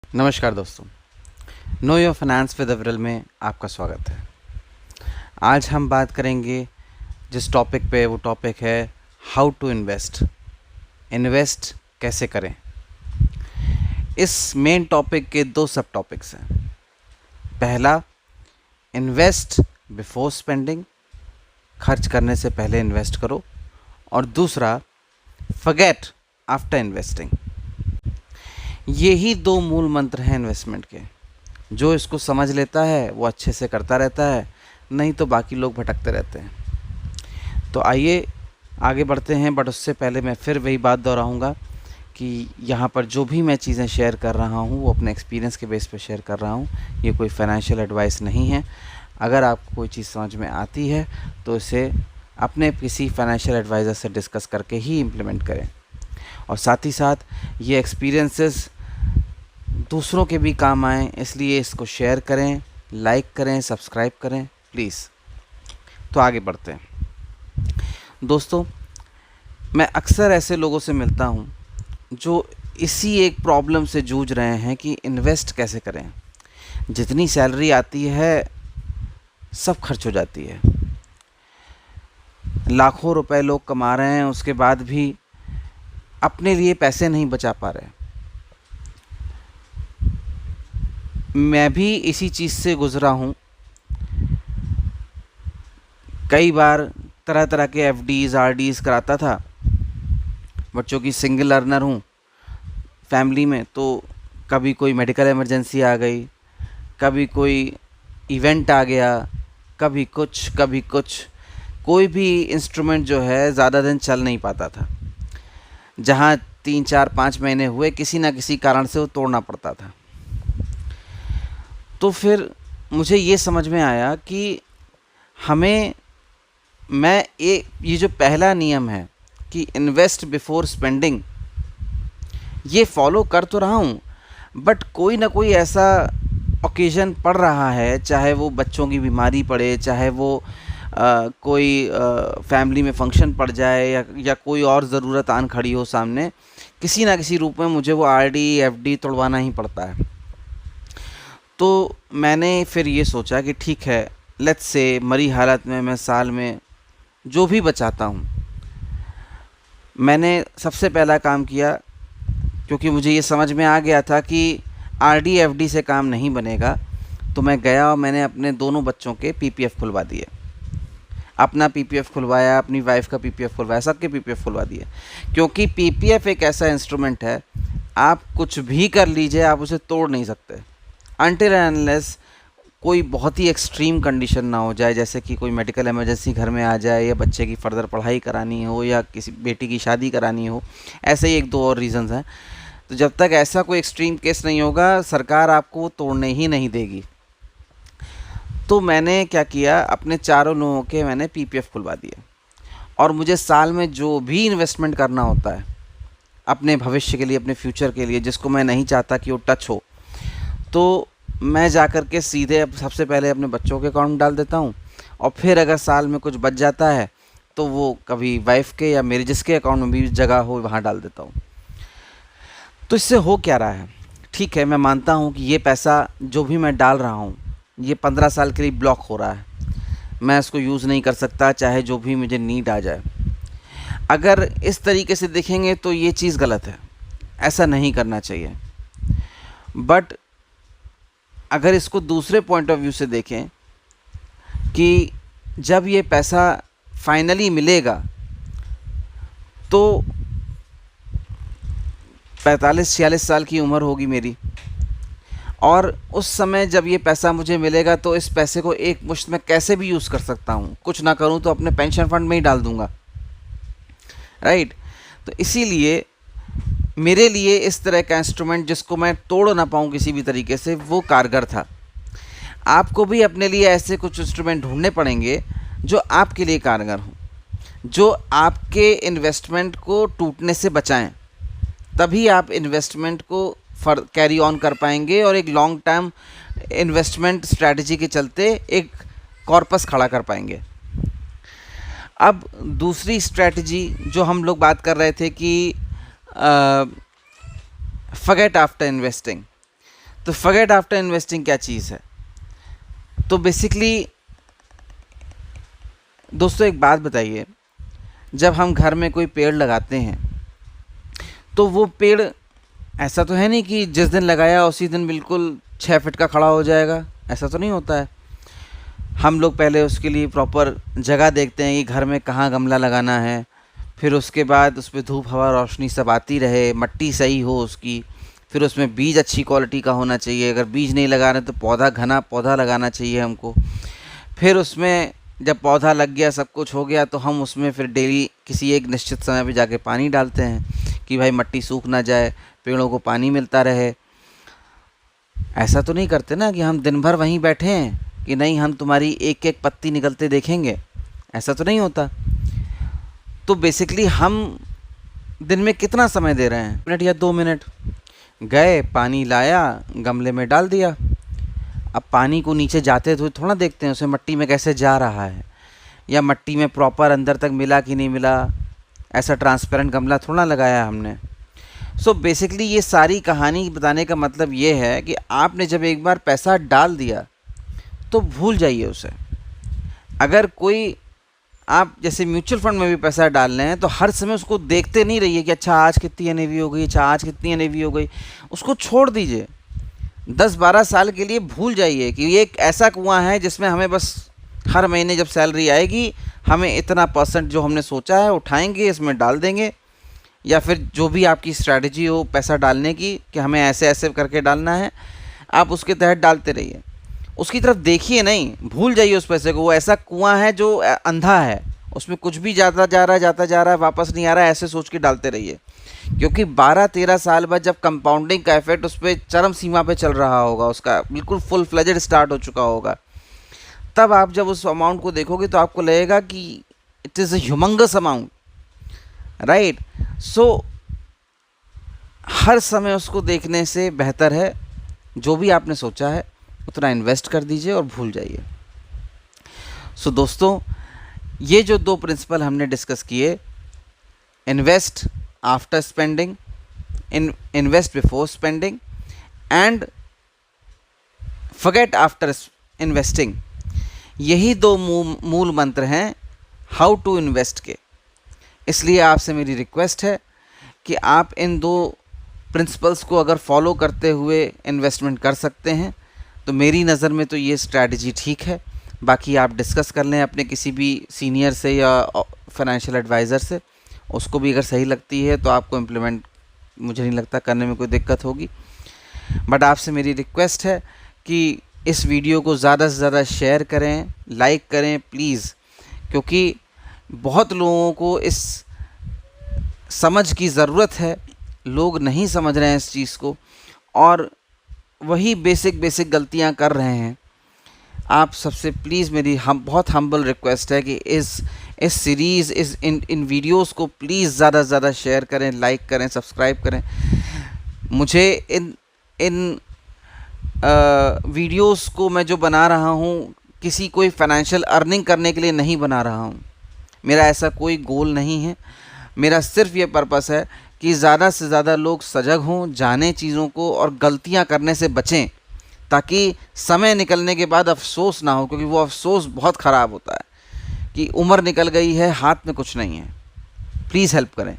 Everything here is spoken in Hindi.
नमस्कार दोस्तों, नो योर फाइनेंस विद अविरल में आपका स्वागत है। आज हम बात करेंगे जिस टॉपिक पे, वो टॉपिक है हाउ टू इन्वेस्ट। इन्वेस्ट कैसे करें। इस मेन टॉपिक के दो सब टॉपिक्स हैं। पहला, इन्वेस्ट बिफोर स्पेंडिंग, खर्च करने से पहले इन्वेस्ट करो। और दूसरा, फॉरगेट आफ्टर इन्वेस्टिंग। ये ही दो मूल मंत्र हैं इन्वेस्टमेंट के। जो इसको समझ लेता है वो अच्छे से करता रहता है, नहीं तो बाकी लोग भटकते रहते हैं। तो आइए आगे बढ़ते हैं, बट उससे पहले मैं फिर वही बात दोहराऊंगा कि यहाँ पर जो भी मैं चीज़ें शेयर कर रहा हूँ वो अपने एक्सपीरियंस के बेस पे शेयर कर रहा हूँ। ये कोई फाइनेंशियल एडवाइस नहीं है। अगर आपको कोई चीज़ समझ में आती है तो इसे अपने किसी फाइनेंशियल एडवाइज़र से डिस्कस करके ही इम्प्लीमेंट करें। और साथ ही साथ ये एक्सपीरियंसेस दूसरों के भी काम आए, इसलिए इसको शेयर करें, लाइक करें, सब्सक्राइब करें प्लीज़। तो आगे बढ़ते हैं दोस्तों। मैं अक्सर ऐसे लोगों से मिलता हूँ जो इसी एक प्रॉब्लम से जूझ रहे हैं कि इन्वेस्ट कैसे करें। जितनी सैलरी आती है सब खर्च हो जाती है। लाखों रुपए लोग कमा रहे हैं, उसके बाद भी अपने लिए पैसे नहीं बचा पा रहे। मैं भी इसी चीज़ से गुज़रा हूँ। कई बार तरह तरह के एफडीज़ आरडीज़ कराता था। बच्चों की सिंगल अर्नर हूँ फैमिली में, तो कभी कोई मेडिकल इमरजेंसी आ गई, कभी कोई इवेंट आ गया, कभी कुछ। कोई भी इंस्ट्रूमेंट जो है ज़्यादा दिन चल नहीं पाता था। जहाँ 3, 4, 5 महीने हुए, किसी ना किसी कारण से वो तोड़ना पड़ता था। तो फिर मुझे ये समझ में आया कि ये जो पहला नियम है कि इन्वेस्ट बिफोर स्पेंडिंग, ये फॉलो कर तो रहा हूँ, बट कोई ना कोई ऐसा ओकेज़न पड़ रहा है, चाहे वो बच्चों की बीमारी पड़े, चाहे वो कोई फैमिली में फंक्शन पड़ जाए, या कोई और ज़रूरत आन खड़ी हो सामने, किसी ना किसी रूप में मुझे वो आरडी एफडी तोड़वाना ही पड़ता है। तो मैंने फिर ये सोचा कि ठीक है, लेट्स से मरी हालत में मैं साल में जो भी बचाता हूँ, मैंने सबसे पहला काम किया, क्योंकि मुझे ये समझ में आ गया था कि आरडी एफडी से काम नहीं बनेगा। तो मैं गया और मैंने अपने दोनों बच्चों के पीपीएफ खुलवा दिए। अपना पीपीएफ खुलवाया, अपनी वाइफ का पीपीएफ खुलवाया, सबके पीपीएफ खुलवा दिए। क्योंकि पीपीएफ एक ऐसा इंस्ट्रूमेंट है, आप कुछ भी कर लीजिए, आप उसे तोड़ नहीं सकते अनटिल एंड अनलेस कोई बहुत ही एक्सट्रीम कंडीशन ना हो जाए, जैसे कि कोई मेडिकल इमरजेंसी घर में आ जाए, या बच्चे की फर्दर पढ़ाई करानी हो, या किसी बेटी की शादी करानी हो। ऐसे ही एक दो और रीज़न्स हैं। तो जब तक ऐसा कोई एक्सट्रीम केस नहीं होगा, सरकार आपको तोड़ने ही नहीं देगी। तो मैंने क्या किया, अपने चारों लोगों के मैंने पीपीएफ खुलवा दिए। और मुझे साल में जो भी इन्वेस्टमेंट करना होता है अपने भविष्य के लिए, अपने फ्यूचर के लिए, जिसको मैं नहीं चाहता कि वो टच हो, तो मैं जा कर के सीधे सबसे पहले अपने बच्चों के अकाउंट में डाल देता हूँ। और फिर अगर साल में कुछ बच जाता है तो वो कभी वाइफ के या मेरे जिसके अकाउंट में भी जगह हो वहाँ डाल देता हूँ। तो इससे हो क्या रहा है, ठीक है, मैं मानता हूँ कि ये पैसा जो भी मैं डाल रहा हूँ ये 15 साल के लिए ब्लॉक हो रहा है। मैं इसको यूज़ नहीं कर सकता, चाहे जो भी मुझे नीड आ जाए। अगर इस तरीके से देखेंगे तो ये चीज़ गलत है, ऐसा नहीं करना चाहिए। बट अगर इसको दूसरे पॉइंट ऑफ व्यू से देखें कि जब ये पैसा फाइनली मिलेगा तो 45-46 साल की उम्र होगी मेरी, और उस समय जब ये पैसा मुझे मिलेगा तो इस पैसे को एक मुश्त में कैसे भी यूज़ कर सकता हूँ। कुछ ना करूँ तो अपने पेंशन फंड में ही डाल दूँगा, राइट। तो इसीलिए मेरे लिए इस तरह का इंस्ट्रूमेंट जिसको मैं तोड़ ना पाऊँ किसी भी तरीके से, वो कारगर था। आपको भी अपने लिए ऐसे कुछ इंस्ट्रूमेंट ढूंढने पड़ेंगे जो आपके लिए कारगर हों, जो आपके इन्वेस्टमेंट को टूटने से बचाएं। तभी आप इन्वेस्टमेंट को कैरी ऑन कर पाएंगे और एक लॉन्ग टर्म इन्वेस्टमेंट स्ट्रैटेजी के चलते एक कॉर्पस खड़ा कर पाएंगे। अब दूसरी स्ट्रैटेजी जो हम लोग बात कर रहे थे कि फॉरगेट आफ्टर इन्वेस्टिंग, तो फॉरगेट आफ्टर इन्वेस्टिंग क्या चीज़ है? तो बेसिकली दोस्तों एक बात बताइए, जब हम घर में कोई पेड़ लगाते हैं तो वो पेड़ ऐसा तो है नहीं कि जिस दिन लगाया उसी दिन बिल्कुल 6 फीट का खड़ा हो जाएगा, ऐसा तो नहीं होता है। हम लोग पहले उसके लिए प्रॉपर जगह देखते हैं कि घर में कहाँ गमला लगाना है, फिर उसके बाद उस पर धूप हवा रोशनी सब आती रहे, मट्टी सही हो उसकी, फिर उसमें बीज अच्छी क्वालिटी का होना चाहिए। अगर बीज नहीं लगा रहे तो पौधा, घना पौधा लगाना चाहिए हमको। फिर उसमें जब पौधा लग गया, सब कुछ हो गया, तो हम उसमें फिर डेली किसी एक निश्चित समय पे जाके पानी डालते हैं कि भाई मट्टी सूख ना जाए, पेड़ों को पानी मिलता रहे। ऐसा तो नहीं करते ना कि हम दिन भर वहीं बैठे हैं कि नहीं हम तुम्हारी एक एक पत्ती निकलते देखेंगे, ऐसा तो नहीं होता। तो बेसिकली हम दिन में कितना समय दे रहे हैं, मिनट या 2 मिनट, गए पानी लाया, गमले में डाल दिया। अब पानी को नीचे जाते हुए थोड़ा देखते हैं उसे मट्टी में कैसे जा रहा है, या मट्टी में प्रॉपर अंदर तक मिला कि नहीं मिला, ऐसा ट्रांसपेरेंट गमला थोड़ा लगाया हमने। सो बेसिकली ये सारी कहानी बताने का मतलब ये है कि आपने जब एक बार पैसा डाल दिया तो भूल जाइए उसे। अगर कोई आप जैसे म्यूचुअल फंड में भी पैसा डाल रहे हैं तो हर समय उसको देखते नहीं रहिए कि अच्छा आज कितनी एनएवी हो गई, अच्छा आज कितनी एनएवी हो गई, उसको छोड़ दीजिए। 10-12 साल के लिए भूल जाइए कि ये एक ऐसा कुआं है जिसमें हमें बस हर महीने जब सैलरी आएगी हमें इतना % जो हमने सोचा है उठाएंगे, इसमें डाल देंगे, या फिर जो भी आपकी स्ट्रैटेजी हो पैसा डालने की कि हमें ऐसे ऐसे करके डालना है, आप उसके तहत डालते रहिए। उसकी तरफ देखिए नहीं, भूल जाइए उस पैसे को। वो ऐसा कुआं है जो अंधा है, उसमें कुछ भी जाता जा रहा है, वापस नहीं आ रहा है, ऐसे सोच के डालते रहिए। क्योंकि 12-13 साल बाद जब कंपाउंडिंग का इफेक्ट उस पर चरम सीमा पे चल रहा होगा, उसका बिल्कुल फुल फ्लेजेड स्टार्ट हो चुका होगा, तब आप जब उस अमाउंट को देखोगे तो आपको लगेगा कि it is a humongous amount, right. So हर समय उसको देखने से बेहतर है जो भी आपने सोचा है उतना इन्वेस्ट कर दीजिए और भूल जाइए। सो दोस्तों, ये जो 2 प्रिंसिपल हमने डिस्कस किए, invest after spending, invest before spending and forget after investing, यही 2 मूल मंत्र हैं हाउ टू इन्वेस्ट के। इसलिए आपसे मेरी रिक्वेस्ट है कि आप इन 2 प्रिंसिपल्स को अगर फॉलो करते हुए इन्वेस्टमेंट कर सकते हैं तो मेरी नज़र में तो ये स्ट्रैटेजी ठीक है। बाकी आप डिस्कस कर लें अपने किसी भी सीनियर से या फाइनेंशियल एडवाइज़र से, उसको भी अगर सही लगती है तो आपको इम्प्लीमेंट मुझे नहीं लगता करने में कोई दिक्कत होगी। बट आपसे मेरी रिक्वेस्ट है कि इस वीडियो को ज़्यादा से ज़्यादा शेयर करें, लाइक करें प्लीज़, क्योंकि बहुत लोगों को इस समझ की ज़रूरत है, लोग नहीं समझ रहे हैं इस चीज़ को और वही बेसिक गलतियां कर रहे हैं। आप सबसे प्लीज़ मेरी बहुत हम्बल रिक्वेस्ट है कि इस सीरीज़ इन वीडियोस को प्लीज़ ज़्यादा से ज़्यादा शेयर करें, लाइक करें, सब्सक्राइब करें। मुझे इन वीडियोस को मैं जो बना रहा हूँ किसी कोई फाइनेंशियल अर्निंग करने के लिए नहीं बना रहा हूँ, मेरा ऐसा कोई गोल नहीं है। मेरा सिर्फ ये पर्पस है कि ज़्यादा से ज़्यादा लोग सजग हों, जानें चीज़ों को और गलतियां करने से बचें, ताकि समय निकलने के बाद अफसोस ना हो, क्योंकि वो अफसोस बहुत ख़राब होता है कि उम्र निकल गई है, हाथ में कुछ नहीं है। प्लीज़ हेल्प करें।